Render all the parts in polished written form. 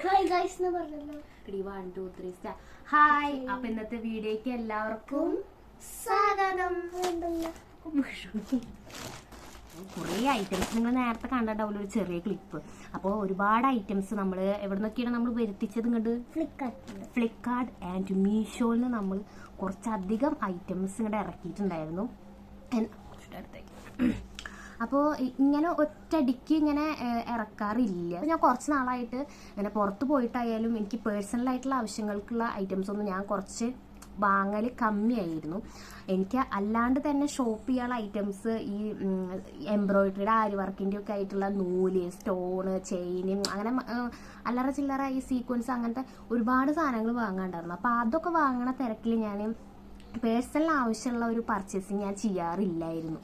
Hi guys എന്ന് പറഞ്ഞല്ലോ. 1 2 3 start. Hi. അപ്പൊ ഇന്നത്തെ വീഡിയോക്ക് എല്ലാവർക്കും സ്വാഗതം. കുറേ ഐറ്റംസ് നിങ്ങൾ നേരത്തെ കണ്ടിട്ടുണ്ടാവില്ല, ഒരു ചെറിയ ക്ലിപ്പ്. അപ്പോൾ ഒരുപാട് ഐറ്റംസ് നമ്മൾ എവിടെ നിന്നൊക്കെയാണ് നമ്മൾ വരുത്തിച്ചത് ഇങ്ങോട്ട് ഫ്ലിപ്കാർട്ട് ആൻഡ് മീഷോയിൽ നിന്ന് നമ്മൾ കുറച്ചധികം ഐറ്റംസ് ഇങ്ങോട്ട് ഇറക്കിയിട്ടുണ്ടായിരുന്നു. അപ്പോൾ ഇങ്ങനെ ഒറ്റയടിക്ക് ഇങ്ങനെ ഇറക്കാറില്ല. ഞാൻ കുറച്ച് നാളായിട്ട് ഇങ്ങനെ പുറത്ത് പോയിട്ടായാലും എനിക്ക് പേഴ്സണലായിട്ടുള്ള ആവശ്യങ്ങൾക്കുള്ള ഐറ്റംസ് ഒന്നും ഞാൻ കുറച്ച് വാങ്ങൽ കമ്മിയായിരുന്നു. എനിക്ക് അല്ലാണ്ട് തന്നെ ഷോപ്പ് ചെയ്യാനുള്ള ഐറ്റംസ് ഈ എംബ്രോയിഡറിയുടെ ആരി വർക്കിൻ്റെ ഒക്കെ ആയിട്ടുള്ള നൂല്, സ്റ്റോണ്, ചെയിനും അങ്ങനെ അല്ലറ ചില്ലറ ഈ സീക്വൻസ് അങ്ങനത്തെ ഒരുപാട് സാധനങ്ങൾ വാങ്ങാണ്ടായിരുന്നു. അപ്പോൾ അതൊക്കെ വാങ്ങണ തിരക്കിൽ ഞാൻ പേഴ്സണൽ ആവശ്യമുള്ള ഒരു പർച്ചേസിങ് ഞാൻ ചെയ്യാറില്ലായിരുന്നു.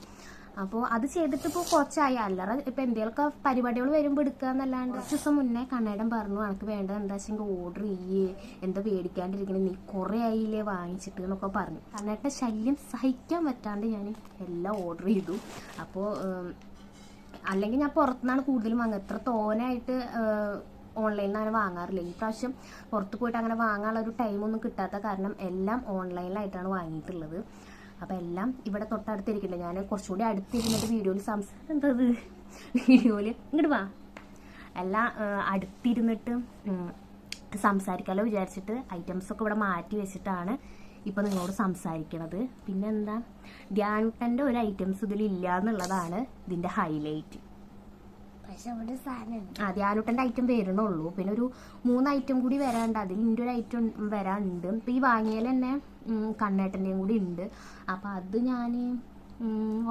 അപ്പോൾ അത് ചെയ്തിട്ട് ഇപ്പോൾ കുറച്ചായി. അല്ലറ ഇപ്പം എന്തെങ്കിലുമൊക്കെ പരിപാടികൾ വരുമ്പോൾ എടുക്കുക എന്നല്ലാണ്ട്. കുറച്ച് ദിവസം മുന്നേ കണ്ണേടൻ പറഞ്ഞു എനിക്ക് വേണ്ടത് എന്താ വെച്ചെങ്കിൽ ഓർഡർ ചെയ്യേ, എന്താ പേടിക്കാണ്ടിരിക്കണേ, നീ കുറേ ആയില്ലേ വാങ്ങിച്ചിട്ട് എന്നൊക്കെ പറഞ്ഞു. കണ്ണേട്ടൻ്റെ ശല്യം സഹിക്കാൻ പറ്റാണ്ട് ഞാൻ എല്ലാം ഓർഡർ ചെയ്തു. അപ്പോൾ അല്ലെങ്കിൽ ഞാൻ പുറത്തുനിന്നാണ് കൂടുതലും വാങ്ങുക. എത്ര തോനായിട്ട് ഓൺലൈനിൽ നിന്ന് അങ്ങനെ വാങ്ങാറില്ല. ഈ പ്രാവശ്യം പുറത്ത് പോയിട്ട് അങ്ങനെ വാങ്ങാനുള്ള ഒരു ടൈമൊന്നും കിട്ടാത്ത കാരണം എല്ലാം ഓൺലൈനിലായിട്ടാണ് വാങ്ങിയിട്ടുള്ളത്. അപ്പം എല്ലാം ഇവിടെ തൊട്ടടുത്തിരിക്കില്ല. ഞാൻ കുറച്ചുകൂടി അടുത്തിരുന്നിട്ട് വീഡിയോയിൽ ഇങ്ങോട്ട് വാ എല്ലാം അടുത്തിരുന്നിട്ട് സംസാരിക്കാമല്ലോ വിചാരിച്ചിട്ട് ഐറ്റംസൊക്കെ ഇവിടെ മാറ്റി വെച്ചിട്ടാണ് ഇപ്പോൾ നിങ്ങളോട് സംസാരിക്കണത്. പിന്നെന്താ, ധ്യാനുട്ടൻ്റെ ഒരു ഐറ്റംസ് ഇതിലില്ല എന്നുള്ളതാണ് ഇതിൻ്റെ ഹൈലൈറ്റ്. ധ്യാനുട്ടൻ്റെ ഐറ്റം വരണുള്ളൂ. പിന്നെ ഒരു 3 ഐറ്റം കൂടി വരാനുണ്ട്. അതിൽ ഇതിൻ്റെ ഒരു ഐറ്റം വരാനുണ്ട്. ഇപ്പം ഈ വാങ്ങിയാൽ തന്നെ കണ്ണേട്ടൻ്റെയും കൂടി ഉണ്ട്. അപ്പം അത് ഞാൻ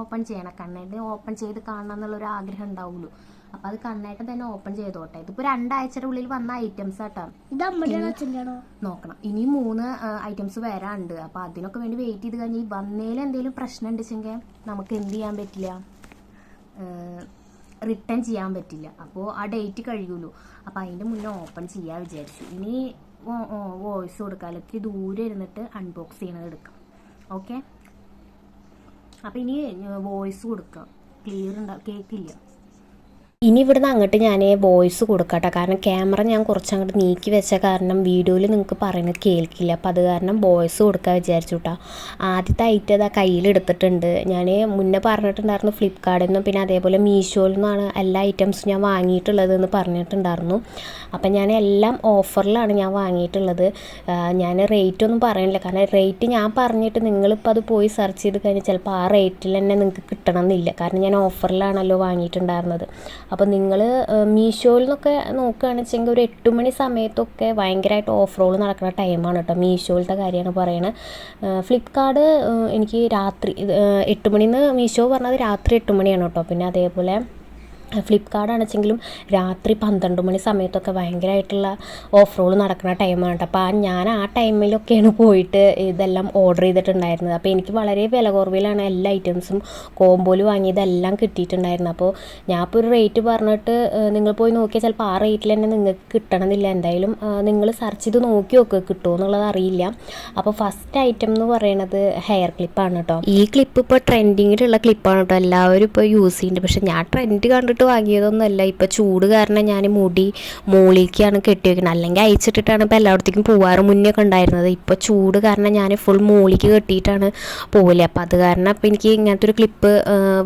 ഓപ്പൺ ചെയ്യണം. കണ്ണേട്ടൻ ഓപ്പൺ ചെയ്ത് കാണണം എന്നുള്ളൊരു ആഗ്രഹം ഉണ്ടാവുള്ളൂ. അപ്പം അത് കണ്ണേട്ടൻ തന്നെ ഓപ്പൺ ചെയ്തോട്ടെ. ഇതിപ്പോൾ 2 ആഴ്ചയുടെ ഉള്ളിൽ വന്ന ഐറ്റംസ് ആട്ടോ. നോക്കണം. ഇനി 3 ഐറ്റംസ് വരാനുണ്ട്. അപ്പം അതിനൊക്കെ വേണ്ടി വെയിറ്റ് ചെയ്ത് കഴിഞ്ഞാൽ ഈ വന്നതിൽ എന്തെങ്കിലും പ്രശ്നം ഉണ്ടെച്ചെങ്കിൽ നമുക്ക് എന്ത് ചെയ്യാൻ പറ്റില്ല, റിട്ടേൺ ചെയ്യാൻ പറ്റില്ല. അപ്പോൾ ആ ഡേറ്റ് കഴിയുമല്ലോ. അപ്പോൾ അതിൻ്റെ മുന്നേ ഓപ്പൺ ചെയ്യാൻ വിചാരിച്ചു. ഇനി വോയിസ് കൊടുക്കാം, അല്ലെങ്കിൽ ദൂരെ ഇരുന്നിട്ട് അൺബോക്സ് ചെയ്യണത് എടുക്കാം. ഓക്കെ, അപ്പോൾ ഇനി വോയിസ് കൊടുക്കാം. ക്ലിയർ കേൾക്കില്ല. ഇനി ഇവിടുന്ന് അങ്ങോട്ട് ഞാൻ വോയിസ് കൊടുക്കട്ടെ. കാരണം ക്യാമറ ഞാൻ കുറച്ചങ്ങോട്ട് നീക്കി വെച്ച കാരണം വീഡിയോയിൽ നിങ്ങൾക്ക് പറയുന്നത് കേൾക്കില്ല. അപ്പോൾ അത് കാരണം വോയിസ് കൊടുക്കാൻ വിചാരിച്ചു കേട്ടോ. ആദ്യത്തെ ഐറ്റം ഇതാ കയ്യിലെടുത്തിട്ടുണ്ട്. ഞാൻ മുന്നേ പറഞ്ഞിട്ടുണ്ടായിരുന്നു ഫ്ലിപ്കാർട്ടിൽ നിന്നും പിന്നെ അതേപോലെ മീഷോയിൽ നിന്നാണ് എല്ലാ ഐറ്റംസും ഞാൻ വാങ്ങിയിട്ടുള്ളത് എന്ന് പറഞ്ഞിട്ടുണ്ടായിരുന്നു. അപ്പം ഞാൻ എല്ലാം ഓഫറിലാണ് ഞാൻ വാങ്ങിയിട്ടുള്ളത്. ഞാൻ റേറ്റ് ഒന്നും പറയണില്ല. കാരണം റേറ്റ് ഞാൻ പറഞ്ഞിട്ട് നിങ്ങളിപ്പോൾ അത് പോയി സെർച്ച് ചെയ്ത് കഴിഞ്ഞാൽ ചിലപ്പോൾ ആ റേറ്റിൽ തന്നെ നിങ്ങൾക്ക് കിട്ടണമെന്നില്ല. കാരണം ഞാൻ ഓഫറിലാണല്ലോ വാങ്ങിയിട്ടുണ്ടായിരുന്നത്. അപ്പോൾ നിങ്ങൾ മീഷോയിൽ നിന്നൊക്കെ നോക്കുകയാണെന്ന് വെച്ചെങ്കിൽ ഒരു 8 മണി സമയത്തൊക്കെ ഭയങ്കരമായിട്ട് ഓഫറുകൾ നടക്കുന്ന ടൈമാണ് കേട്ടോ. മീഷോയിലത്തെ കാര്യമാണ് പറയണത്. ഫ്ലിപ്കാർട്ട് എനിക്ക് രാത്രി 8 മണിന്ന് മീഷോ പറഞ്ഞത് രാത്രി 8 മണിയാണ് കേട്ടോ. പിന്നെ അതേപോലെ ഫ്ലിപ്കാർട്ട് ആണെച്ചെങ്കിലും രാത്രി 12 മണി സമയത്തൊക്കെ ഭയങ്കരമായിട്ടുള്ള ഓഫറുകൾ നടക്കുന്ന ടൈമാണ് കേട്ടോ. അപ്പോൾ ഞാൻ ആ ടൈമിലൊക്കെയാണ് പോയിട്ട് ഇതെല്ലാം ഓർഡർ ചെയ്തിട്ടുണ്ടായിരുന്നത്. അപ്പോൾ എനിക്ക് വളരെ വില കുറവിലാണ് എല്ലാ ഐറ്റംസും കോമ്പോയിൽ വാങ്ങിയതെല്ലാം കിട്ടിയിട്ടുണ്ടായിരുന്നു. അപ്പോൾ ഞാൻ ഇപ്പോൾ ഒരു റേറ്റ് പറഞ്ഞിട്ട് നിങ്ങൾ പോയി നോക്കിയാൽ ചിലപ്പോൾ ആ റേറ്റിൽ തന്നെ നിങ്ങൾക്ക് കിട്ടണമെന്നില്ല. എന്തായാലും നിങ്ങൾ സെർച്ച് ചെയ്ത് നോക്കി നോക്കുക, കിട്ടുമോ എന്നുള്ളത് അറിയില്ല. അപ്പോൾ ഫസ്റ്റ് ഐറ്റം എന്ന് പറയുന്നത് ഹെയർ ക്ലിപ്പാണ് കേട്ടോ. ഈ ക്ലിപ്പ് ഇപ്പോൾ ട്രെൻഡിങ്ങിലുള്ള ക്ലിപ്പാണ് കേട്ടോ. എല്ലാവരും ഇപ്പോൾ യൂസ് ചെയ്യുന്നുണ്ട്. പക്ഷേ ഞാൻ ട്രെൻഡ് കണ്ടിട്ട് വാങ്ങിയതൊന്നുമല്ല. ഇപ്പോൾ ചൂട് കാരണം ഞാൻ മുടി മുകളിലേക്കാണ് കെട്ടി വെക്കുന്നത്. അല്ലെങ്കിൽ അയച്ചിട്ടിട്ടാണ് ഇപ്പോൾ എല്ലായിടത്തേക്കും പോവാറ് മുന്നേ ഒക്കെ ഉണ്ടായിരുന്നത്. ഇപ്പോൾ ചൂട് കാരണം ഞാൻ ഫുൾ മുകളിലേക്ക് കെട്ടിയിട്ടാണ് പോകില്ല. അപ്പോൾ അത് കാരണം ഇപ്പോൾ എനിക്ക് ഇങ്ങനത്തെ ഒരു ക്ലിപ്പ്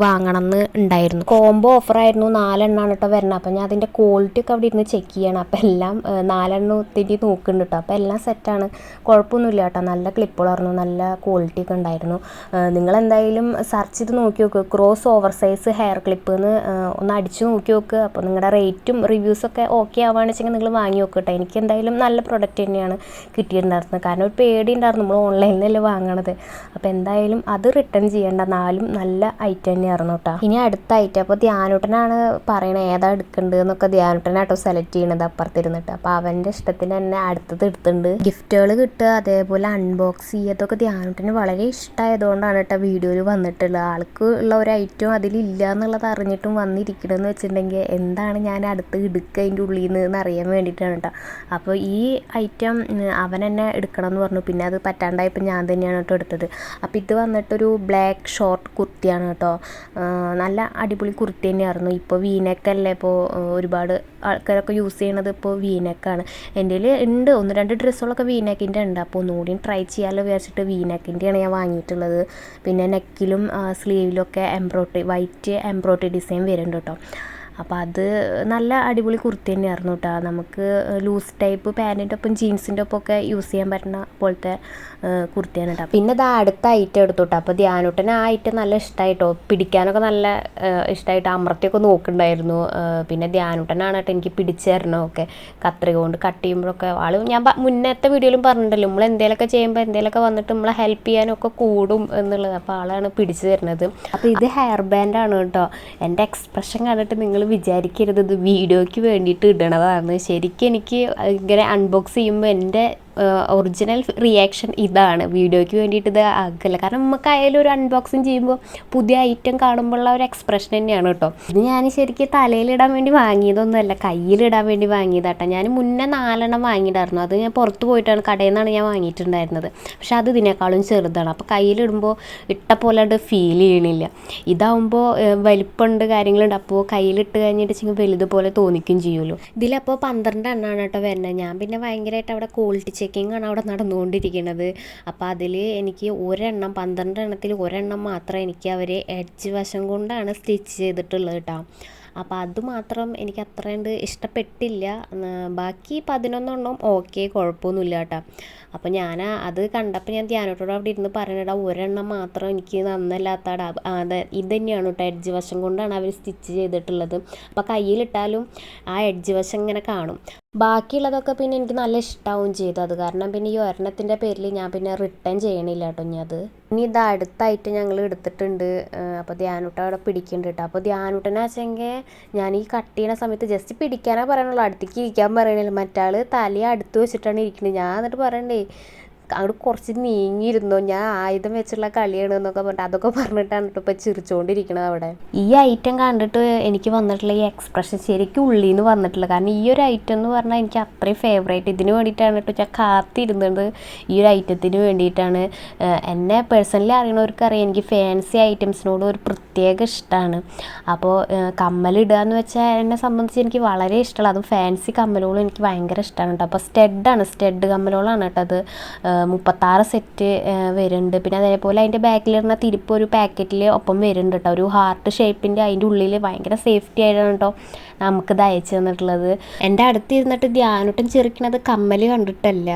വാങ്ങണം എന്ന് ഉണ്ടായിരുന്നു. കോംബോ ഓഫറായിരുന്നു. 4 എണ്ണമാണ് കേട്ടോ വരുന്നത്. അപ്പോൾ ഞാൻ അതിൻ്റെ ക്വാളിറ്റി ഒക്കെ അവിടെ ഇരുന്ന് ചെക്ക് ചെയ്യണം. അപ്പോൾ എല്ലാം 4 എണ്ണത്തിന് നോക്കുന്നുണ്ട് കേട്ടോ. അപ്പോൾ എല്ലാം സെറ്റാണ്, കുഴപ്പമൊന്നുമില്ല കേട്ടോ. നല്ല ക്ലിപ്പുകളായിരുന്നു, നല്ല ക്വാളിറ്റി ഒക്കെ ഉണ്ടായിരുന്നു. നിങ്ങളെന്തായാലും സെർച്ച് ചെയ്ത് നോക്കി നോക്കുക, cross over size hair clip എന്ന് ഒന്ന് അടിച്ചു നോക്കി നോക്കുക. അപ്പോൾ നിങ്ങളുടെ റേറ്റും റിവ്യൂസൊക്കെ ഓക്കെ ആവുകയാണെന്ന് വെച്ചെങ്കിൽ നിങ്ങൾ വാങ്ങി നോക്കട്ടെ. എനിക്ക് എന്തായാലും നല്ല പ്രൊഡക്റ്റ് തന്നെയാണ് കിട്ടിയിട്ടുണ്ടായിരുന്നത്. കാരണം ഒരു പേടി ഉണ്ടായിരുന്നു, നമ്മൾ ഓൺലൈനിൽ നിന്നല്ലേ വാങ്ങണത്. അപ്പോൾ എന്തായാലും അത് റിട്ടേൺ ചെയ്യേണ്ട. 4 നല്ല ഐറ്റം തന്നെയായിരുന്നു കേട്ടോ. ഇനി അടുത്ത ഐറ്റം അപ്പോൾ ധ്യാനുട്ടനാണ് പറയണത് ഏതാ എടുക്കേണ്ടത് എന്നൊക്കെ. ധ്യാനുട്ടനാട്ടോ സെലക്ട് ചെയ്യണത് അപ്പുറത്തിരുന്നിട്ട്. അപ്പോൾ അവൻ്റെ ഇഷ്ടത്തിന് തന്നെ അടുത്തത് എടുത്തിട്ടുണ്ട്. ഗിഫ്റ്റുകൾ കിട്ടുക, അതേപോലെ അൺബോക്സ് ചെയ്യതൊക്കെ ധ്യാനുട്ടന് വളരെ ഇഷ്ടമായതുകൊണ്ടാണ് കേട്ടോ വീഡിയോയിൽ വന്നിട്ടുള്ളത്. ആൾക്ക് ഉള്ള ഒരു ഐറ്റം അതിലില്ല എന്നുള്ളത് അറിഞ്ഞിട്ടും വന്നിരിക്കണമെന്ന് വെച്ചിട്ടുണ്ടെങ്കിൽ എന്താണ് ഞാൻ അടുത്ത് എടുക്കുക അതിൻ്റെ ഉള്ളിൽ നിന്ന് അറിയാൻ വേണ്ടിയിട്ടാണ് കേട്ടോ. അപ്പോൾ ഈ ഐറ്റം അവൻ തന്നെ എടുക്കണം എന്ന് പറഞ്ഞു. പിന്നെ അത് പറ്റാണ്ടായപ്പോൾ ഞാൻ തന്നെയാണ് കേട്ടോ എടുത്തത്. അപ്പോൾ ഇത് വന്നിട്ടൊരു ബ്ലാക്ക് ഷോർട്ട് കുർത്തിയാണ് കേട്ടോ. നല്ല അടിപൊളി കുർത്തി തന്നെയായിരുന്നു. ഇപ്പോൾ വീനക്കല്ലേ ഇപ്പോൾ ഒരുപാട് ആൾക്കാരൊക്കെ യൂസ് ചെയ്യണത് ഇപ്പോൾ വീനെക്കാണ്. എൻ്റെ ഉണ്ട് 1-2 ഡ്രസ്സുകളൊക്കെ വീനെക്കിൻ്റെ ഉണ്ട്. അപ്പോൾ ഒന്നുകൂടി ട്രൈ ചെയ്യാമല്ലോ വിചാരിച്ചിട്ട് വീനെക്കിൻ്റെയാണ് ഞാൻ വാങ്ങിയിട്ടുള്ളത്. പിന്നെ നെക്കിലും സ്ലീവിലൊക്കെ വൈറ്റ് എംബ്രോയ്ഡറി ഡിസൈൻ വരുന്നുണ്ട് കേട്ടോ. അപ്പോൾ അത് നല്ല അടിപൊളി കുർത്തി തന്നെയായിരുന്നു കേട്ടോ. നമുക്ക് ലൂസ് ടൈപ്പ് പാൻറ്റിൻ്റെ ഒപ്പം ജീൻസിൻ്റെ ഒപ്പം ഒക്കെ യൂസ് ചെയ്യാൻ പറ്റുന്ന പോലത്തെ കുർത്തിയാണ് കേട്ടോ. പിന്നെ ഇത് അടുത്ത ഐറ്റം എടുത്തു കേട്ടോ. അപ്പോൾ ധ്യാനൂട്ടന് ആ ഐറ്റം നല്ല ഇഷ്ടമായിട്ടോ, പിടിക്കാനൊക്കെ നല്ല ഇഷ്ടമായിട്ട് അമർത്തിയൊക്കെ നോക്കുന്നുണ്ടായിരുന്നു. പിന്നെ ധ്യാനൂട്ടനാണ് കേട്ടോ എനിക്ക് പിടിച്ചു തരണമൊക്കെ, കത്രിക കൊണ്ട് കട്ട് ചെയ്യുമ്പോഴൊക്കെ. ഞാൻ മുന്നത്തെ വീഡിയോയിലും പറഞ്ഞിട്ടുണ്ടല്ലോ, നമ്മൾ എന്തെങ്കിലുമൊക്കെ ചെയ്യുമ്പോൾ എന്തെങ്കിലുമൊക്കെ വന്നിട്ട് നമ്മളെ ഹെൽപ്പ് ചെയ്യാനൊക്കെ കൂടും എന്നുള്ളത്. അപ്പോൾ ആളാണ് പിടിച്ചു തരുന്നത്. അപ്പോൾ ഇത് ഹെയർ ബാൻഡാണ് കേട്ടോ. എൻ്റെ എക്സ്പ്രഷൻ കണ്ടിട്ട് നിങ്ങൾ വിചാരിക്കരുത് ഇത് വീഡിയോയ്ക്ക് വേണ്ടിയിട്ട് ഇടണതാണ്. ശരിക്കും എനിക്ക് ഇങ്ങനെ അൺബോക്സ് ചെയ്യുമ്പോൾ എൻ്റെ ഒറിജിനൽ റിയാക്ഷൻ ഇതാണ്. വീഡിയോയ്ക്ക് വേണ്ടിയിട്ട് ഇത് ആക്കില്ല. കാരണം നമുക്കായാലും ഒരു അൺബോക്സിങ് ചെയ്യുമ്പോൾ പുതിയ ഐറ്റം കാണുമ്പോഴുള്ള ഒരു എക്സ്പ്രഷൻ തന്നെയാണ് കേട്ടോ. ഇത് ഞാൻ ശരിക്കും തലയിലിടാൻ വേണ്ടി വാങ്ങിയതൊന്നുമല്ല, കയ്യിലിടാൻ വേണ്ടി വാങ്ങിയതാട്ടോ. ഞാൻ മുന്നേ 4 വാങ്ങിയിട്ടായിരുന്നു. അത് ഞാൻ പുറത്ത് പോയിട്ടാണ്, കടയിൽ നിന്നാണ് ഞാൻ വാങ്ങിയിട്ടുണ്ടായിരുന്നത്. പക്ഷെ അത് ഇതിനേക്കാളും ചെറുതാണ്. അപ്പോൾ കയ്യിലിടുമ്പോൾ ഇട്ട പോലെ അത് ഫീൽ ചെയ്യണില്ല. ഇതാവുമ്പോൾ വലിപ്പമുണ്ട്, കാര്യങ്ങളുണ്ട്. അപ്പോൾ കയ്യിലിട്ട് കഴിഞ്ഞിട്ട് വലുതുപോലെ തോന്നിക്കും ചെയ്യുമല്ലോ. ഇതിലപ്പോൾ 12 എണ്ണമാണ് കേട്ടോ വരുന്നത്. ഞാൻ പിന്നെ ഭയങ്കരമായിട്ട് അവിടെ ക്വാളിറ്റി ചെക്കിംഗ് ആണ് അവിടെ നടന്നുകൊണ്ടിരിക്കുന്നത്. അപ്പോൾ അതിൽ എനിക്ക് 12 എണ്ണത്തിൽ 1 മാത്രം എനിക്ക് അവർ എഡ്ജ് വശം കൊണ്ടാണ് സ്റ്റിച്ച് ചെയ്തിട്ടുള്ളത് കേട്ടോ. അപ്പോൾ അത് മാത്രം എനിക്ക് അത്രയുണ്ട് ഇഷ്ടപ്പെട്ടില്ല. ബാക്കി 11 ഓക്കെ, കുഴപ്പമൊന്നുമില്ല കേട്ടോ. അപ്പോൾ ഞാൻ അത് കണ്ടപ്പോൾ ഞാൻ ധ്യാനത്തോട് അവിടെ ഇരുന്ന് പറഞ്ഞിടാ, 1 മാത്രം എനിക്ക് നന്നല്ലാത്താടാ. ഇത് തന്നെയാണ് കേട്ടോ, എഡ്ജ് വശം കൊണ്ടാണ് അവർ സ്റ്റിച്ച് ചെയ്തിട്ടുള്ളത്. അപ്പോൾ കയ്യിലിട്ടാലും ആ എഡ്ജ് വശം ഇങ്ങനെ കാണും. ബാക്കിയുള്ളതൊക്കെ പിന്നെ എനിക്ക് നല്ല ഇഷ്ടമാവും ചെയ്തു. അത് കാരണം പിന്നെ ഈ ഒരെണ്ണത്തിൻ്റെ പേരിൽ ഞാൻ പിന്നെ റിട്ടേൺ ചെയ്യണില്ല കേട്ടോ. ഇനി ഇത് അടുത്തായിട്ട് ഞങ്ങൾ എടുത്തിട്ടുണ്ട്. അപ്പോൾ ധ്യാനൂട്ട അവിടെ പിടിക്കുന്നുണ്ട് കേട്ടോ. അപ്പോൾ ധ്യാനൂട്ടനെ വെച്ചെങ്കിൽ ഞാൻ ഈ കട്ട് ചെയ്യുന്ന സമയത്ത് ജസ്റ്റ് പിടിക്കാനേ പറയണുള്ളൂ, അടുത്തേക്ക് ഇരിക്കാൻ പറയണില്ല. മറ്റാൾ തലയെ അടുത്ത് വെച്ചിട്ടാണ് ഇരിക്കുന്നത്. ഞാൻ എന്നിട്ട് പറയണ്ടേ അങ്ങോട്ട് കുറച്ച് നീങ്ങിയിരുന്നു, ഞാൻ ആയുധം വെച്ചുള്ള കളിയാണ് എന്നൊക്കെ പറഞ്ഞിട്ട് അതൊക്കെ പറഞ്ഞിട്ടാണ് കേട്ടോ ഇപ്പോൾ ചിരിച്ചുകൊണ്ടിരിക്കണത് അവിടെ. ഈ ഐറ്റം കണ്ടിട്ട് എനിക്ക് വന്നിട്ടുള്ള ഈ എക്സ്പ്രഷൻ ശരിക്കും ഉള്ളിൽ നിന്ന് വന്നിട്ടില്ല. കാരണം ഈ ഒരു ഐറ്റം എന്ന് പറഞ്ഞാൽ എനിക്ക് അത്രയും ഫേവറേറ്റ്. ഇതിന് വേണ്ടിയിട്ടാണ് കേട്ടോ ഞാൻ കാത്തിരുന്നത്. ഈ ഒരു ഐറ്റത്തിന് വേണ്ടിയിട്ടാണ്. എന്നെ പേഴ്സണലി അറിയണവർക്കറിയാം എനിക്ക് ഫാൻസി ഐറ്റംസിനോട് ഒരു പ്രത്യേക ഇഷ്ടമാണ്. അപ്പോൾ കമ്മലിടുക എന്ന് വെച്ചാൽ എന്നെ സംബന്ധിച്ച് എനിക്ക് വളരെ ഇഷ്ടമുള്ള, അതും ഫാൻസി കമ്മലുകളും എനിക്ക് ഭയങ്കര ഇഷ്ടമാണ് കേട്ടോ. അപ്പോൾ സ്റ്റഡ് കമ്മലുകളാണ് കേട്ടോ. അത് 36 സെറ്റ് വരുന്നുണ്ട്. പിന്നെ അതേപോലെ അതിൻ്റെ ബാക്കിലിരുന്ന തിരിപ്പ് ഒരു പാക്കറ്റിൽ ഒപ്പം വരുന്നുണ്ട് കേട്ടോ. ഒരു ഹാർട്ട് ഷേപ്പിൻ്റെ, അതിൻ്റെ ഉള്ളിൽ ഭയങ്കര സേഫ്റ്റി ആയിട്ടാണ് കേട്ടോ നമുക്കിത് അയച്ചു തന്നിട്ടുള്ളത്. എൻ്റെ അടുത്തിരുന്നിട്ട് ധ്യാനൂട്ടൻ ചിരിക്കണത് കമ്മൽ കണ്ടിട്ടല്ല,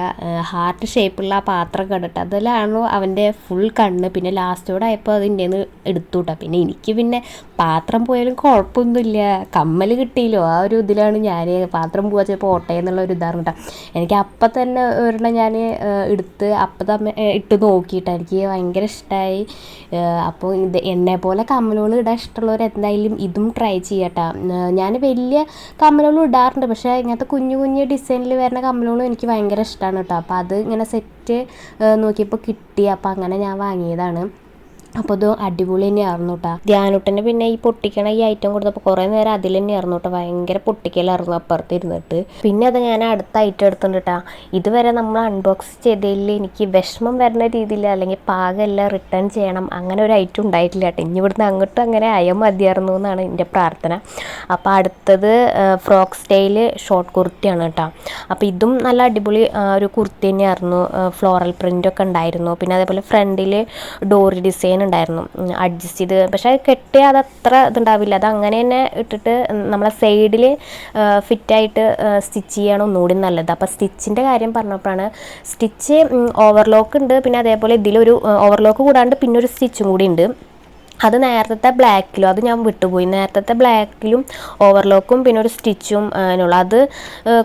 ഹാർട്ട് ഷേപ്പുള്ള ആ പാത്രം കണ്ടിട്ട്. അതിലാണോ അവൻ്റെ ഫുൾ കണ്ണ്. പിന്നെ ലാസ്റ്റോടെ ആയപ്പോൾ അതിൻ്റെ നിന്ന് എടുത്തു കേട്ടോ. പിന്നെ എനിക്ക് പിന്നെ പാത്രം പോയാലും കുഴപ്പമൊന്നുമില്ല, കമ്മൽ കിട്ടിയില്ലോ ആ ഒരു ഇതിലാണ് ഞാൻ. പാത്രം പോവാ ചിലപ്പോൾ ഓട്ടയെന്നുള്ള ഒരു ഇതാണ് കേട്ടോ. എനിക്ക് അപ്പം തന്നെ ഒരെണ്ണം ഞാൻ എടുത്ത് അപ്പം തന്നെ ഇട്ട് നോക്കിയിട്ട് എനിക്ക് ഭയങ്കര ഇഷ്ടമായി. അപ്പോൾ ഇത് എന്നെ പോലെ കമ്മലുകൾ ഇടാൻ ഇഷ്ടമുള്ളവർ എന്തായാലും ഇതും ട്രൈ ചെയ്യട്ടോ. ഞാൻ വലിയ കമ്മലുകളും ഇടാറുണ്ട്, പക്ഷേ ഇങ്ങനത്തെ കുഞ്ഞു ഡിസൈനിൽ വരുന്ന കമ്മലുകളും എനിക്ക് ഭയങ്കര ഇഷ്ടമാണ് കേട്ടോ. അപ്പോൾ അത് ഇങ്ങനെ സെറ്റ് നോക്കിയപ്പോൾ കിട്ടി. അപ്പോൾ അങ്ങനെ ഞാൻ വാങ്ങിയതാണ്. അപ്പോൾ ഇത് അടിപൊളി തന്നെയായിരുന്നു കേട്ടോ. ധ്യാനൂട്ടന് പിന്നെ ഈ പൊട്ടിക്കണ ഈ ഐറ്റം കൊടുത്തപ്പോൾ കുറേ നേരം അതിൽ തന്നെയായിരുന്നു കേട്ടോ. ഭയങ്കര പൊട്ടിക്കലായിരുന്നു അപ്പുറത്ത് ഇരുന്നിട്ട്. പിന്നെ അത് ഞാൻ അടുത്ത ഐറ്റം എടുത്തിട്ടുണ്ട് കേട്ടോ. ഇതുവരെ നമ്മൾ അൺബോക്സ് ചെയ്തതിൽ എനിക്ക് വിഷമം വരുന്ന രീതിയിൽ അല്ലെങ്കിൽ പാകമല്ല റിട്ടേൺ ചെയ്യണം അങ്ങനെ ഒരു ഐറ്റം ഉണ്ടായിട്ടില്ല കേട്ടോ. ഇനി ഇവിടുന്ന് അങ്ങോട്ടും അങ്ങനെ ആയാൽ മതിയായിരുന്നു എന്നാണ് എൻ്റെ പ്രാർത്ഥന. അപ്പോൾ അടുത്തത് ഫ്രോക്ക് സ്റ്റൈൽ ഷോർട്ട് കുർത്തിയാണ് കേട്ടോ. അപ്പോൾ ഇതും നല്ല അടിപൊളി ഒരു കുർത്തി തന്നെയായിരുന്നു. ഫ്ലോറൽ പ്രിൻ്റൊക്കെ ഉണ്ടായിരുന്നു. പിന്നെ അതേപോലെ ഫ്രണ്ടിൽ ഡോറി ഡിസൈൻ ഉണ്ടായിരുന്നു അഡ്ജസ്റ്റ് ചെയ്ത്. പക്ഷേ അത് കെട്ടിയാൽ അത് അത്ര ഇതുണ്ടാവില്ല. അത് അങ്ങനെ തന്നെ ഇട്ടിട്ട് നമ്മളെ സൈഡിൽ ഫിറ്റായിട്ട് സ്റ്റിച്ച് ചെയ്യണം ഒന്നുകൂടി നല്ലത്. അപ്പോൾ സ്റ്റിച്ചിൻ്റെ കാര്യം പറഞ്ഞപ്പോഴാണ്, സ്റ്റിച്ച് ഓവർലോക്ക് ഉണ്ട്. പിന്നെ അതേപോലെ ഇതിലൊരു ഓവർലോക്ക് കൂടാണ്ട് പിന്നെ ഒരു സ്റ്റിച്ചും കൂടി ഉണ്ട്. അത് നേരത്തെ ബ്ലാക്കിലും, അത് ഞാൻ വിട്ടുപോയി. നേരത്തെ ബ്ലാക്കിലും ഓവർലോക്കും പിന്നെ ഒരു സ്റ്റിച്ചും അതിനുള്ള, അത്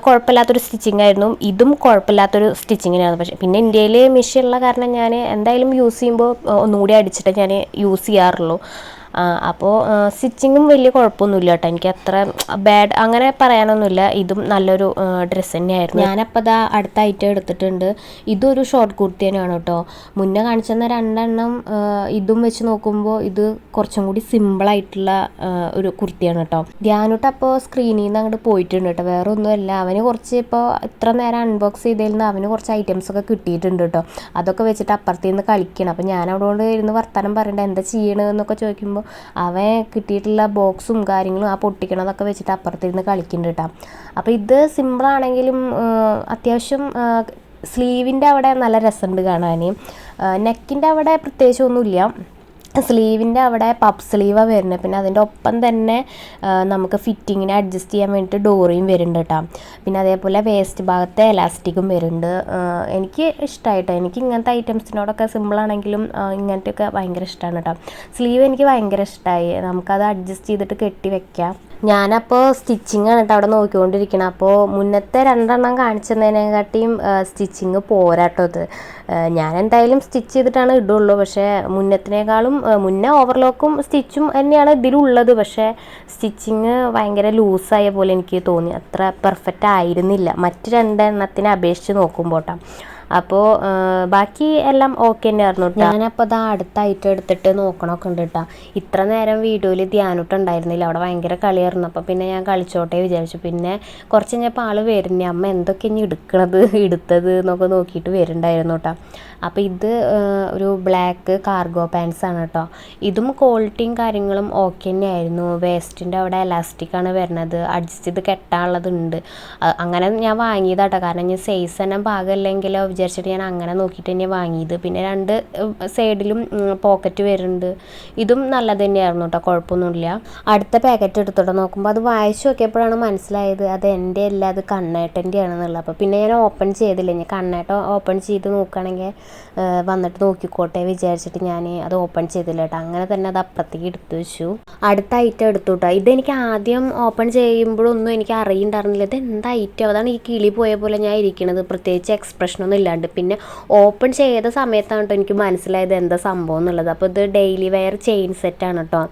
കുഴപ്പമില്ലാത്തൊരു സ്റ്റിച്ചിങ് ആയിരുന്നു. ഇതും കുഴപ്പമില്ലാത്തൊരു സ്റ്റിച്ചിങ്ങിനാണ്. പക്ഷേ പിന്നെ ഇന്ത്യയിൽ മെഷീൻ ഉള്ള കാരണം ഞാൻ എന്തായാലും യൂസ് ചെയ്യുമ്പോൾ ഒന്നുകൂടി അടിച്ചിട്ട് ഞാൻ യൂസ് ചെയ്യാറുള്ളൂ. അപ്പോൾ സ്റ്റിച്ചിങ്ങും വലിയ കുഴപ്പമൊന്നുമില്ല കേട്ടോ. എനിക്ക് അത്ര ബാഡ് അങ്ങനെ പറയാനൊന്നുമില്ല. ഇതും നല്ലൊരു ഡ്രസ്സ് തന്നെയായിരുന്നു. ഞാനപ്പോൾ അതാ അടുത്ത ഐറ്റം എടുത്തിട്ടുണ്ട്. ഇതൊരു ഷോർട്ട് കുർത്തി തന്നെയാണ് കേട്ടോ. മുന്നേ കാണിച്ചെന്ന 2 ഇതും വെച്ച് നോക്കുമ്പോൾ ഇത് കുറച്ചും കൂടി സിമ്പിളായിട്ടുള്ള ഒരു കുർത്തിയാണ് കേട്ടോ. ധ്യാനൂട്ട് അപ്പോൾ സ്ക്രീനിൽ നിന്ന് അങ്ങോട്ട് പോയിട്ടുണ്ട് കേട്ടോ. വേറെ ഒന്നുമല്ല, അവന് കുറച്ച് ഇപ്പോൾ ഇത്ര നേരം അൺബോക്സ് ചെയ്തതിൽ നിന്ന് അവന് കുറച്ച് ഐറ്റംസൊക്കെ കിട്ടിയിട്ടുണ്ട് കേട്ടോ. അതൊക്കെ വെച്ചിട്ട് അപ്പുറത്ത് നിന്ന് കളിക്കണം. അപ്പോൾ ഞാൻ അവിടെ കൊണ്ട് ഇരുന്ന് വർത്താനം പറയണ്ട, എന്താ ചെയ്യണമെന്നൊക്കെ ചോദിക്കുമ്പോൾ അവൻ കിട്ടിയിട്ടുള്ള ബോക്സും കാര്യങ്ങളും ആ പൊട്ടിക്കണതൊക്കെ വെച്ചിട്ട് അപ്പുറത്തിരുന്ന് കളിക്കുന്നുണ്ട് കേട്ടോ. അപ്പോൾ ഇത് സിമ്പിളാണെങ്കിലും അത്യാവശ്യം സ്ലീവിൻ്റെ അവിടെ നല്ല രസമുണ്ട് കാണാൻ. നെക്കിൻ്റെ അവിടെ പ്രത്യേകിച്ചൊന്നുമില്ല. സ്ലീവിൻ്റെ അവിടെ പഫ് സ്ലീവാണ് വരുന്നത്. പിന്നെ അതിൻ്റെ ഒപ്പം തന്നെ നമുക്ക് ഫിറ്റിങ്ങിനെ അഡ്ജസ്റ്റ് ചെയ്യാൻ വേണ്ടിയിട്ട് ഡോറിയും വരുന്നുണ്ട് കേട്ടോ. പിന്നെ അതേപോലെ വേസ്റ്റ് ഭാഗത്തെ എലാസ്റ്റിക്കും വരുന്നുണ്ട്. എനിക്ക് ഇഷ്ടമായിട്ടോ. എനിക്ക് ഇങ്ങനത്തെ ഐറ്റംസിനോടൊക്കെ സിമ്പിളാണെങ്കിലും ഇങ്ങനത്തെയൊക്കെ ഭയങ്കര ഇഷ്ടമാണ് കേട്ടോ. സ്ലീവ് എനിക്ക് ഭയങ്കര ഇഷ്ടമായി. നമുക്കത് അഡ്ജസ്റ്റ് ചെയ്തിട്ട് കെട്ടി വെക്കാം. ഞാനപ്പോൾ സ്റ്റിച്ചിങ് ആണ് കേട്ടോ അവിടെ നോക്കിക്കൊണ്ടിരിക്കണം. അപ്പോൾ മുന്നത്തെ 2 എണ്ണം കാണിച്ചതിനെക്കാട്ടിയും സ്റ്റിച്ചിങ് പോരാട്ടോ ഇത്. ഞാൻ എന്തായാലും സ്റ്റിച്ച് ചെയ്തിട്ടാണ് ഇടുള്ളൂ. പക്ഷേ മുന്നത്തിനേക്കാളും മുന്നേ ഓവർലോക്കും സ്റ്റിച്ചും തന്നെയാണ് ഇതിലുള്ളത്. പക്ഷേ സ്റ്റിച്ചിങ് ഭയങ്കര ലൂസായ പോലെ എനിക്ക് തോന്നി. അത്ര പെർഫെക്റ്റ് ആയിരുന്നില്ല മറ്റ് 2 എണ്ണത്തിനെ അപേക്ഷിച്ച് നോക്കുമ്പോൾ കേട്ടോ. അപ്പോൾ ബാക്കി എല്ലാം ഓക്കെ തന്നെ ആയിരുന്നു കേട്ടോ. ഞാനപ്പോൾ അത് അടുത്ത ഐറ്റം എടുത്തിട്ട് നോക്കണമൊക്കെ ഉണ്ട് കേട്ടോ. ഇത്ര നേരം വീഡിയോയിൽ ധ്യാനിട്ടുണ്ടായിരുന്നില്ല. അവിടെ ഭയങ്കര കളിയായിരുന്നു. അപ്പോൾ പിന്നെ ഞാൻ കളിച്ചോട്ടെ വിചാരിച്ചു. പിന്നെ കുറച്ച് കഴിഞ്ഞപ്പോൾ ആൾ വരുന്നേ, അമ്മ എന്തൊക്കെ ഇനി എടുത്തത് എന്നൊക്കെ നോക്കിയിട്ട് വരുന്നുണ്ടായിരുന്നു കേട്ടോ. അപ്പോൾ ഇത് ഒരു ബ്ലാക്ക് കാർഗോ പാൻസ് ആണ് കേട്ടോ. ഇതും ക്വാളിറ്റിയും കാര്യങ്ങളും ഓക്കെ തന്നെയായിരുന്നു. വേസ്റ്റിൻ്റെ അവിടെ എലാസ്റ്റിക്കാണ് വരുന്നത്. അഡ്ജസ്റ്റ് ചെയ്ത് കെട്ടാനുള്ളതുണ്ട്. അങ്ങനെ ഞാൻ വാങ്ങിയതാട്ടോ. കാരണം ഞാൻ സൈസ് തന്നെ ഭാഗമല്ലെങ്കിലോ വിചാരിച്ചിട്ട് ഞാൻ അങ്ങനെ നോക്കിയിട്ട് തന്നെ വാങ്ങിയത്. പിന്നെ 2 സൈഡിലും പോക്കറ്റ് വരുന്നുണ്ട്. ഇതും നല്ലത് തന്നെയായിരുന്നു കേട്ടോ, കുഴപ്പമൊന്നുമില്ല. അടുത്ത പാക്കറ്റ് എടുത്തോട്ടോ. നോക്കുമ്പോൾ അത് വായിച്ചു നോക്കിയപ്പോഴാണ് മനസ്സിലായത് അത് എൻ്റെ അല്ല, അത് കണ്ണേട്ടൻ്റെ ആണെന്നുള്ളത്. അപ്പോൾ പിന്നെ ഞാൻ ഓപ്പൺ ചെയ്തില്ല. ഞാൻ കണ്ണേട്ടൻ ഓപ്പൺ ചെയ്ത് നോക്കുകയാണെങ്കിൽ വന്നിട്ട് നോക്കിക്കോട്ടെ വിചാരിച്ചിട്ട് ഞാൻ അത് ഓപ്പൺ ചെയ്തില്ല കേട്ടോ. അങ്ങനെ തന്നെ അത് അപ്പുറത്തേക്ക് എടുത്തു വെച്ചു. അടുത്ത ഐറ്റം എടുത്തു കേട്ടോ. ഇതെനിക്ക് ആദ്യം ഓപ്പൺ ചെയ്യുമ്പോഴൊന്നും എനിക്ക് അറിയണ്ടായിരുന്നില്ല ഇത് എന്താ ഐറ്റം. അതാണ് ഈ കിളി പോയ പോലെ ഞാൻ ഇരിക്കണത്, പ്രത്യേകിച്ച് എക്സ്പ്രഷനൊന്നും ഇല്ലാണ്ട്. പിന്നെ ഓപ്പൺ ചെയ്ത സമയത്താണ് കേട്ടോ എനിക്ക് മനസ്സിലായത് എന്താ സംഭവം എന്നുള്ളത്. അപ്പോൾ ഇത് ഡെയിലി വെയർ ചെയിൻ സെറ്റാണ് കേട്ടോ.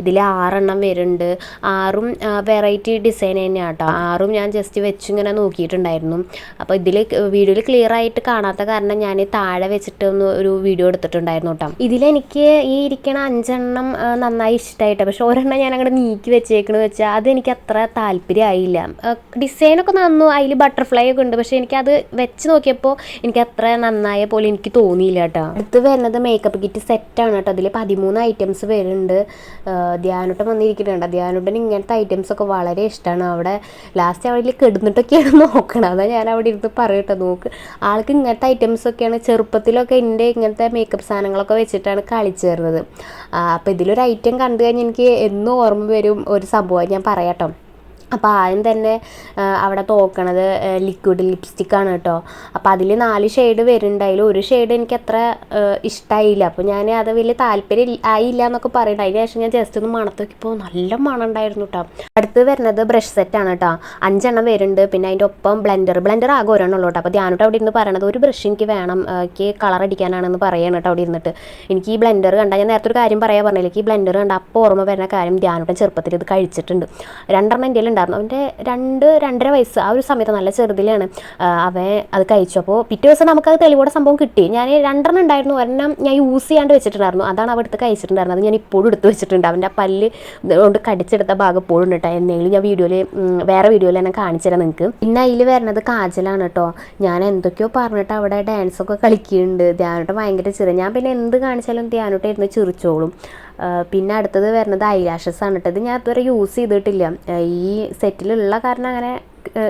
ഇതിൽ 6 എണ്ണം വരുന്നുണ്ട്. 6ഉം വെറൈറ്റി ഡിസൈൻ തന്നെയാണ് കേട്ടോ. 6ഉം ഞാൻ ജസ്റ്റ് വെച്ച് ഇങ്ങനെ നോക്കിയിട്ടുണ്ടായിരുന്നു. അപ്പോൾ ഇതിൽ വീഡിയോയിൽ ക്ലിയർ ആയിട്ട് കാണാത്ത കാരണം ഞാൻ താഴെ വെച്ചിട്ട് ഒരു വീഡിയോ എടുത്തിട്ടുണ്ടായിരുന്നു കേട്ടോ. ഇതിലെനിക്ക് ഈ ഇരിക്കണ 5 എണ്ണം നന്നായി ഇഷ്ടമായിട്ടോ. പക്ഷെ ഒരെണ്ണം ഞാൻ അങ്ങോട്ട് നീക്കി വെച്ചേക്കണെന്ന് വെച്ചാൽ അതെനിക്ക് അത്ര താല്പര്യമായില്ല. ഡിസൈനൊക്കെ നന്നു, അതിൽ ബട്ടർഫ്ലൈ ഒക്കെ ഉണ്ട്. പക്ഷെ എനിക്കത് വെച്ച് നോക്കിയപ്പോൾ എനിക്ക് അത്ര നന്നായ പോലെ എനിക്ക് തോന്നിയില്ല കേട്ടോ. അടുത്ത് വരുന്നത് മേക്കപ്പ് കിറ്റ് സെറ്റാണ് കേട്ടോ. അതിൽ 13 ഐറ്റംസ് വരുന്നുണ്ട്. ധ്യാനുട്ടൻ വന്നിരിക്കുന്നുണ്ട്. ധ്യാനുട്ടൻ ഇങ്ങനത്തെ ഐറ്റംസൊക്കെ വളരെ ഇഷ്ടമാണ്. അവിടെ ലാസ്റ്റ് അവിടെ കിടന്നിട്ടൊക്കെയാണ് നോക്കണം. അതാ ഞാൻ അവിടെ ഇരുന്ന് പറയട്ടോ, നോക്ക് ആൾക്ക് ഇങ്ങനത്തെ ഐറ്റംസൊക്കെയാണ്. ചെറുപ്പത്തിലൊക്കെ എൻ്റെ ഇങ്ങനത്തെ മേക്കപ്പ് സാധനങ്ങളൊക്കെ വെച്ചിട്ടാണ് കളിച്ചേർന്നത്. അപ്പോൾ ഇതിലൊരു ഐറ്റം കണ്ടു കഴിഞ്ഞാൽ എനിക്ക് എന്നും ഓർമ്മ വരും ഒരു സംഭവം ഞാൻ പറയാട്ടോ. അപ്പോൾ ആദ്യം തന്നെ അവിടെ തോക്കണത് ലിക്വിഡ് ലിപ്സ്റ്റിക്കാണ് കേട്ടോ. അപ്പോൾ അതിൽ 4 ഷെയ്ഡ് വരുന്നുണ്ട്. അതിൽ ഒരു ഷെയ്ഡ് എനിക്ക് അത്ര ഇഷ്ടമായില്ല. അപ്പോൾ ഞാൻ അത് വലിയ താല്പര്യം ആയില്ല എന്നൊക്കെ പറയുന്നുണ്ട്. അതിന് ശേഷം ഞാൻ ജസ്റ്റ് ഒന്ന് മണത്ത് നോക്കിയപ്പോൾ നല്ല മണം ഉണ്ടായിരുന്നു കേട്ടോ. അടുത്ത് വരുന്നത് ബ്രഷ് സെറ്റാണ് കേട്ടോ. 5 എണ്ണം വരുന്നുണ്ട്. പിന്നെ അതിൻ്റെ ഒപ്പം ബ്ലെൻഡർ ആകെ ഒരെണ്ണുള്ളൂ കേട്ടോ. അപ്പോൾ ധ്യാനോട്ട് അവിടെ ഇരുന്ന് പറയണത് ഒരു ബ്രഷ് എനിക്ക് വേണം, എനിക്ക് കളർ അടിക്കാനാണെന്ന് പറയണം കേട്ടോ അവിടെ ഇരുന്നിട്ട്. എനിക്ക് ഈ ബ്ലെൻഡർ കണ്ടാൽ ഞാൻ നേരത്തെ ഒരു കാര്യം പറയാൻ പറഞ്ഞില്ല. ഈ ബ്ലെൻഡർ കണ്ട അപ്പോൾ ഓർമ്മ വരുന്ന കാര്യം ധ്യാനോട്ടൻ ചെറുപ്പത്തിൽ ഇത് കഴിച്ചിട്ടുണ്ട്. 2 എണ്ണം എൻ്റെ അവൻ്റെ 2-2.5 വയസ്സ് ആ ഒരു സമയത്ത് നല്ല ചെറുതിലാണ് അവൻ അത് കഴിച്ചു. അപ്പോൾ പിറ്റേ ദിവസം നമുക്കത് തെളിവോടെ സംഭവം കിട്ടി. ഞാൻ 2 എണ്ണം ഉണ്ടായിരുന്നു. ഒരെണ്ണം ഞാൻ യൂസ് ചെയ്യാണ്ട് വെച്ചിട്ടുണ്ടായിരുന്നു. അതാണ് അവ എടുത്ത് കഴിച്ചിട്ടുണ്ടായിരുന്നത്. അത് ഞാൻ ഇപ്പോഴും എടുത്ത് വെച്ചിട്ടുണ്ട്. അവൻ്റെ പല്ല് കൊണ്ട് കടിച്ചെടുത്ത ഭാഗം എപ്പോഴും ഉണ്ട് കേട്ടോ. എന്തെങ്കിലും ഞാൻ വേറെ വീഡിയോയിൽ തന്നെ കാണിച്ചു തരാം നിങ്ങൾക്ക്. പിന്നെ അതിൽ വരുന്നത് കാജലാണ് കേട്ടോ. ഞാൻ എന്തൊക്കെയോ പറഞ്ഞിട്ട് അവിടെ ഡാൻസൊക്കെ കളിക്കുന്നുണ്ട്. ധ്യാനോട്ട് ഭയങ്കര ചെറിയ. ഞാൻ പിന്നെ എന്ത് കാണിച്ചാലും ധ്യാനോട്ട് ഇരുന്ന് ചിരിച്ചോളും. പിന്നെ അടുത്തത് വരുന്നത് ഐലാഷസ് ആണ് കേട്ടോ. ഇത് ഞാൻ ഇതുവരെ യൂസ് ചെയ്തിട്ടില്ല. ഈ സെറ്റിലുള്ള കാരണം അങ്ങനെ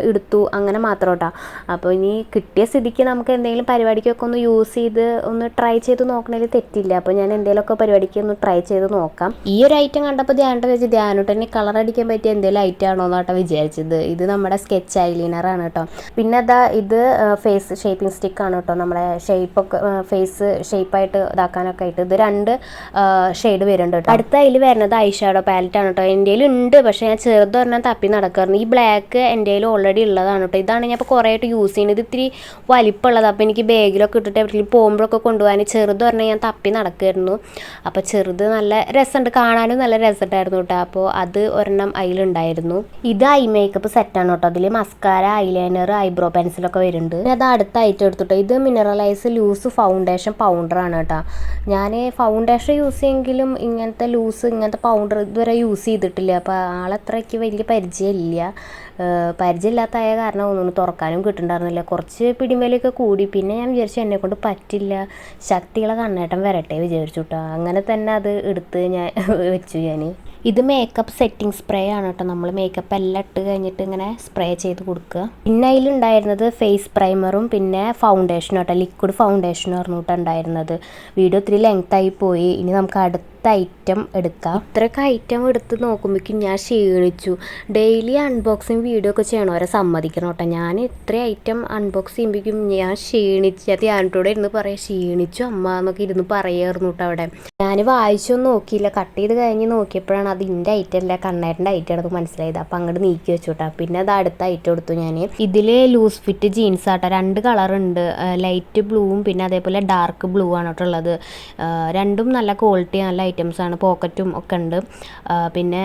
എടുത്തു അങ്ങനെ മാത്രം കേട്ടോ. അപ്പോൾ ഇനി കിട്ടിയ സ്ഥിതിക്ക് നമുക്ക് എന്തെങ്കിലും പരിപാടിക്കൊക്കെ ഒന്ന് യൂസ് ചെയ്ത് ഒന്ന് ട്രൈ ചെയ്ത് നോക്കണതിൽ തെറ്റില്ല. അപ്പോൾ ഞാൻ എന്തെങ്കിലുമൊക്കെ പരിപാടിക്ക് ഒന്ന് ട്രൈ ചെയ്ത് നോക്കാം. ഈ ഒരു ഐറ്റം കണ്ടപ്പോൾ ധ്യാനോട്ടനെ കളർ അടിക്കാൻ പറ്റിയ എന്തെങ്കിലും ഐറ്റം ആണോ എന്നാട്ടോ വിചാരിച്ചത്. ഇത് നമ്മുടെ സ്കെച്ച് ഐലൈനറാണ് കേട്ടോ. പിന്നെ ഇത് ഫേസ് ഷേപ്പിംഗ് സ്റ്റിക്കാണ് കേട്ടോ. നമ്മളെ ഷേപ്പൊക്കെ ഫേസ് ഷേപ്പായിട്ട് ഇതാക്കാനൊക്കെ ആയിട്ട് ഇത് 2 ഷെയ്ഡ് വരുന്നുണ്ട് കേട്ടോ. അടുത്ത അതിൽ വരുന്നത് ഐ ഷാഡോ പാലറ്റാണ് കേട്ടോ. എൻ്റെ ഉണ്ട്, പക്ഷേ ഞാൻ ചെറുതൊരെണ്ണം തപ്പി നടക്കാറുണ്ട്. ഈ ബ്ലാക്ക് എൻ്റെ ഓൾറെഡി ഉള്ളതാണ് കേട്ടോ. ഇതാണ് ഞാൻ ഇപ്പോൾ കുറേ ആയിട്ട് യൂസ് ചെയ്യുന്നത്. ഇത് ഇത്തിരി വലിപ്പമുള്ളത്. അപ്പോൾ എനിക്ക് ബാഗിലൊക്കെ ഇട്ടിട്ട് എവിടെയെങ്കിലും പോകുമ്പോഴൊക്കെ കൊണ്ടുപോകാൻ ചെറുത് പറഞ്ഞാൽ ഞാൻ തപ്പി നടക്കുമായിരുന്നു. അപ്പോൾ ചെറുത് നല്ല രസമുണ്ട്, കാണാനും നല്ല രസമുണ്ടായിരുന്നു കേട്ടോ. അപ്പോൾ അത് ഒരെണ്ണം അതിലുണ്ടായിരുന്നു. ഇത് ഐ മേക്കപ്പ് സെറ്റാണ് കേട്ടോ. അതിൽ മസ്കാര, ഐലൈനർ, ഐബ്രോ പെൻസിലൊക്കെ വരുന്നുണ്ട്. അത് അടുത്ത ഐറ്റം എടുത്തിട്ടോ. ഇത് മിനറലൈസ് ലൂസ് ഫൗണ്ടേഷൻ പൗഡറാണ് കേട്ടോ. ഞാൻ ഫൗണ്ടേഷൻ യൂസ് ചെയ്യുമെങ്കിലും ഇങ്ങനത്തെ പൗഡർ ഇതുവരെ യൂസ് ചെയ്തിട്ടില്ല. അപ്പോൾ ആളത്രയ്ക്ക് വലിയ പരിചയമില്ല. പരിചയമില്ലാത്തായ കാരണം ഒന്നും തുറക്കാനും കിട്ടുന്നുണ്ടായിരുന്നില്ല. കുറച്ച് പിടിമേലൊക്കെ കൂടി. പിന്നെ ഞാൻ വിചാരിച്ചു എന്നെക്കൊണ്ട് പറ്റില്ല, ശക്തിയുള്ള കണ്ണേട്ടൻ വരട്ടെ വിചാരിച്ചു കേട്ടോ. അങ്ങനെ തന്നെ അത് എടുത്ത് ഞാൻ വെച്ചു. ഞാൻ ഇത് മേക്കപ്പ് സെറ്റിംഗ് സ്പ്രേ ആണ് കേട്ടോ. നമ്മൾ മേക്കപ്പ് എല്ലാം ഇട്ട് കഴിഞ്ഞിട്ട് ഇങ്ങനെ സ്പ്രേ ചെയ്ത് കൊടുക്കുക. പിന്നെ അതിലുണ്ടായിരുന്നത് ഫേസ് പ്രൈമറും പിന്നെ ഫൗണ്ടേഷനും കേട്ടോ. ലിക്വിഡ് ഫൗണ്ടേഷനും ആയിരുന്നു കേട്ടോ ഉണ്ടായിരുന്നത്. വീഡിയോ ഒത്തിരി ലെങ്തായി പോയി. ഇനി നമുക്ക് അടുത്ത ഐറ്റം എടുക്കാം. ഇത്രയൊക്കെ ഐറ്റം എടുത്ത് നോക്കുമ്പോഴേക്കും ഞാൻ ക്ഷീണിച്ചു. ഡെയിലി അൺബോക്സിങ് വീഡിയോ ഒക്കെ ചെയ്യണവരെ സമ്മതിക്കണം കേട്ടോ. ഞാൻ ഇത്ര ഐറ്റം അൺബോക്സ് ചെയ്യുമ്പോഴേക്കും ഞാൻ ക്ഷീണിച്ചു. അത് ഞാനോട് ഇരുന്ന് പറയാം, ക്ഷീണിച്ചു അമ്മ എന്നൊക്കെ ഇരുന്ന് പറയായിരുന്നു കേട്ടോ. അവിടെ ഞാൻ വായിച്ചൊന്നും നോക്കിയില്ല. കട്ട് ചെയ്ത് കഴിഞ്ഞ് നോക്കിയപ്പോഴാണ് അത് ഇൻ്റെ ഐറ്റം അല്ല കണ്ണേട്ടൻ്റെ ഐറ്റം ആണെന്ന് മനസ്സിലായത്. അപ്പം അങ്ങോട്ട് നീക്കി വെച്ചു കേട്ടോ. പിന്നെ അത് അടുത്ത ഐറ്റം എടുത്തു ഞാൻ. ഇതിൽ ലൂസ് ഫിറ്റ് ജീൻസ് ആട്ടോ. 2 കളറുണ്ട്, ലൈറ്റ് ബ്ലൂവും പിന്നെ അതേപോലെ ഡാർക്ക് ബ്ലൂ ആണ് കേട്ടോ ഉള്ളത്. രണ്ടും നല്ല ക്വാളിറ്റി, നല്ല ഐറ്റംസാണ്. പോക്കറ്റും ഒക്കെ ഉണ്ട്. പിന്നെ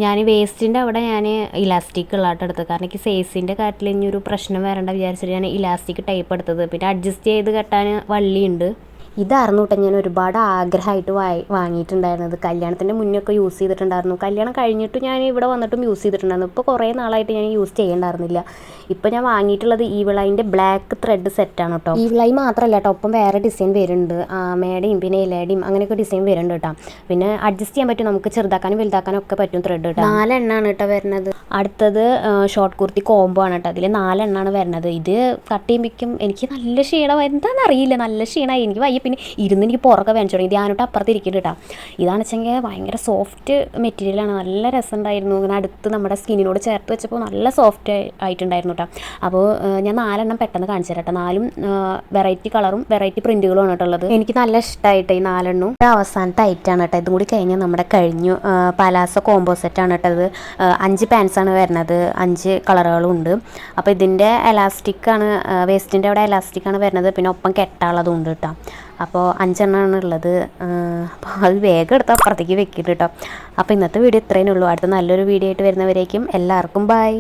ഞാൻ വേസ്റ്റിൻ്റെ അവിടെ ഞാൻ ഇലാസ്റ്റിക് ഉള്ളതായിട്ട് എടുത്തത്. കാരണം എനിക്ക് സൈസിൻ്റെ കാര്യത്തിൽ ഇനി ഒരു പ്രശ്നം വരേണ്ട വിചാരിച്ചിട്ട് ഞാൻ ഇലാസ്റ്റിക് ടൈപ്പ് എടുത്തത്. പിന്നെ അഡ്ജസ്റ്റ് ചെയ്ത് കെട്ടാൻ വള്ളിയുണ്ട്. ഇതായിരുന്നു കേട്ടോ ഞാൻ ഒരുപാട് ആഗ്രഹമായിട്ട് വാങ്ങിയിട്ടുണ്ടായിരുന്നത്. കല്യാണത്തിൻ്റെ മുന്നൊക്കെ യൂസ് ചെയ്തിട്ടുണ്ടായിരുന്നു. കല്യാണം കഴിഞ്ഞിട്ട് ഞാൻ ഇവിടെ വന്നിട്ടും യൂസ് ചെയ്തിട്ടുണ്ടായിരുന്നു. ഇപ്പോൾ കുറേ നാളായിട്ട് ഞാൻ യൂസ് ചെയ്യണ്ടായിരുന്നില്ല. ഇപ്പോൾ ഞാൻ വാങ്ങിയിട്ടുള്ളത് ഈവിളൈൻ്റെ ബ്ലാക്ക് ത്രെഡ് സെറ്റാണ് കേട്ടോ. ഈവിളൈ മാത്രമല്ല കേട്ടോ, ഒപ്പം വേറെ ഡിസൈൻ വരുന്നുണ്ട്. ആമയുടെയും പിന്നെ ഇലയുടെയും അങ്ങനെയൊക്കെ ഡിസൈൻ വരുന്നുണ്ട് കേട്ടോ. പിന്നെ അഡ്ജസ്റ്റ് ചെയ്യാൻ പറ്റും, നമുക്ക് ചെറുതാക്കാനും വലുതാക്കാനും ഒക്കെ പറ്റും ത്രെഡ് കേട്ടോ. 4 എണ്ണമാണ് കേട്ടോ വരുന്നത്. അടുത്തത് ഷോർട്ട് കുർത്തി കോംബോ ആണ് കേട്ടോ. അതിൽ 4 എണ്ണമാണ് വരുന്നത്. ഇത് കട്ട് ചെയ്യുമ്പോഴേക്കും എനിക്ക് നല്ല ക്ഷീണം, എന്താണെന്നറിയില്ല, നല്ല ക്ഷീണമായി. എനിക്ക് വയ്യ. പിന്നെ എനിക്ക് പുറകെ വേണിച്ചു തുടങ്ങി. ധ്യാനോട്ട് അപ്പുറത്ത് ഇരിക്കുന്നുണ്ട് കേട്ടോ. ഇതാണെന്ന് വെച്ചെങ്കിൽ ഭയങ്കര സോഫ്റ്റ് മെറ്റീരിയലാണ്. നല്ല രസമുണ്ടായിരുന്നു. ഇങ്ങനെ അടുത്ത് നമ്മുടെ സ്കിന്നിനോട് ചേർത്ത് വെച്ചപ്പോൾ നല്ല സോഫ്റ്റ് ആയിട്ടുണ്ടായിരുന്നു കേട്ടോ. അപ്പോൾ ഞാൻ 4 എണ്ണം പെട്ടെന്ന് കാണിച്ചു തരാം കേട്ടോ. 4ഉം വെറൈറ്റി കളറും വെറൈറ്റി പ്രിൻറ്റുകളും ആണ് കേട്ടുള്ളത്. എനിക്ക് നല്ല ഇഷ്ടമായിട്ട് ഈ 4 എണ്ണവും. അവസാനത്തെ ഐറ്റാണ് കേട്ടോ. ഇതും കൂടി കഴിഞ്ഞാൽ നമ്മുടെ കഴിഞ്ഞു. പലാസോ കോംബോ സെറ്റാണ് കേട്ടോ. ഇത് 5 പാൻസാണ് വരുന്നത്. 5 കളറുകളും ഉണ്ട്. അപ്പോൾ ഇതിൻ്റെ എലാസ്റ്റിക്കാണ്, വേസ്റ്റിൻ്റെ അവിടെ എലാസ്റ്റിക്കാണ് വരുന്നത്. പിന്നെ ഒപ്പം കെട്ടാനുള്ളതും ഉണ്ട് കേട്ടോ. അപ്പോൾ 5 എണ്ണമാണ് ഉള്ളത്. അപ്പോൾ അത് വേഗം എടുത്ത് അപ്പുറത്തേക്ക് വെക്കിയിട്ട് കേട്ടോ. അപ്പോൾ ഇന്നത്തെ വീഡിയോ ഇത്രയേ ഉള്ളൂ. അടുത്ത നല്ലൊരു വീഡിയോ ആയിട്ട് വരുന്നവരേക്കും എല്ലാവർക്കും ബൈ.